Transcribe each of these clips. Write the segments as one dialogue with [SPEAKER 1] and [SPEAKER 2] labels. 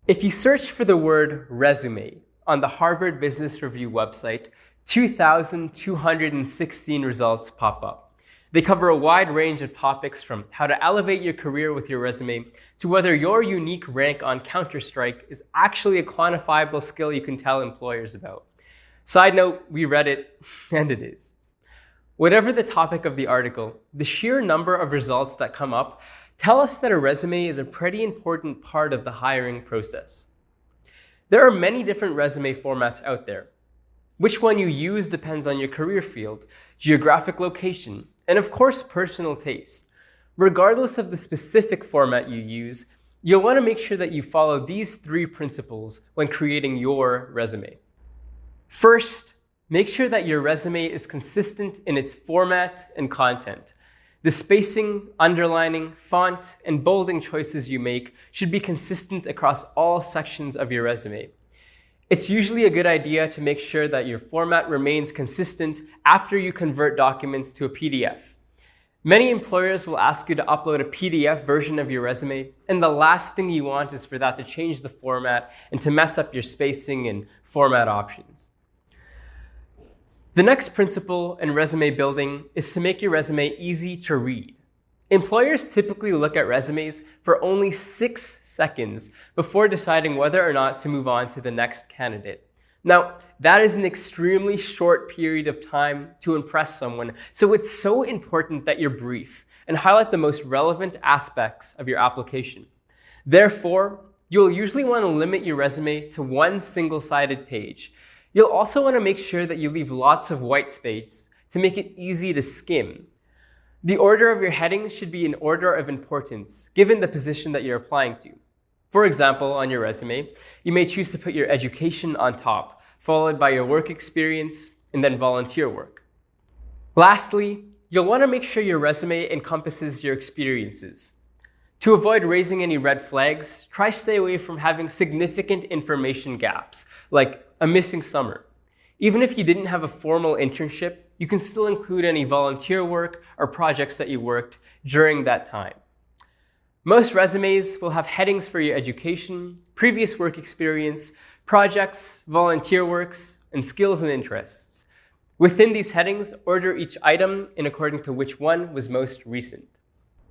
[SPEAKER 1] If you search for the word resume on the Harvard Business Review website, 2,216 results pop up. They cover a wide range of topics from how to elevate your career with your resume to whether your unique rank on Counter-Strike is actually a quantifiable skill you can tell employers about. Side note, we read it, and it is. Whatever the topic of the article, the sheer number of results that come up tell us that a resume is a pretty important part of the hiring process. There are many different resume formats out there. Which one you use depends on your career field, geographic location, and of course, personal taste. Regardless of the specific format you use, you'll want to make sure that you follow these 3 principles when creating your resume. First, make sure that your resume is consistent in its format and content. The spacing, underlining, font, and bolding choices you make should be consistent across all sections of your resume. It's usually a good idea to make sure that your format remains consistent after you convert documents to a PDF. Many employers will ask you to upload a PDF version of your resume, and the last thing you want is for that to change the format and to mess up your spacing and format options. The next principle in resume building is to make your resume easy to read. Employers typically look at resumes for only 6 seconds before deciding whether or not to move on to the next candidate. Now, that is an extremely short period of time to impress someone, so it's so important that you're brief and highlight the most relevant aspects of your application. Therefore, you'll usually want to limit your resume to one single-sided page. You'll also want to make sure that you leave lots of white space to make it easy to skim. The order of your headings should be in order of importance, given the position that you're applying to. For example, on your resume, you may choose to put your education on top, followed by your work experience, and then volunteer work. Lastly, you'll want to make sure your resume encompasses your experiences. To avoid raising any red flags, try stay away from having significant information gaps, like a missing summer. Even if you didn't have a formal internship, you can still include any volunteer work or projects that you worked during that time. Most resumes will have headings for your education, previous work experience, projects, volunteer works, and skills and interests. Within these headings, order each item in according to which one was most recent.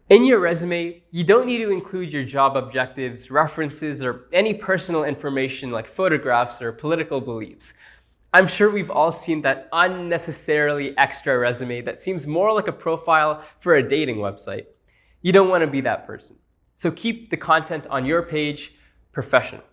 [SPEAKER 1] In your resume, you don't need to include your job objectives, references, or any personal information like photographs or political beliefs. I'm sure we've all seen that unnecessarily extra resume that seems more like a profile for a dating website. You don't want to be that person. So keep the content on your page professional.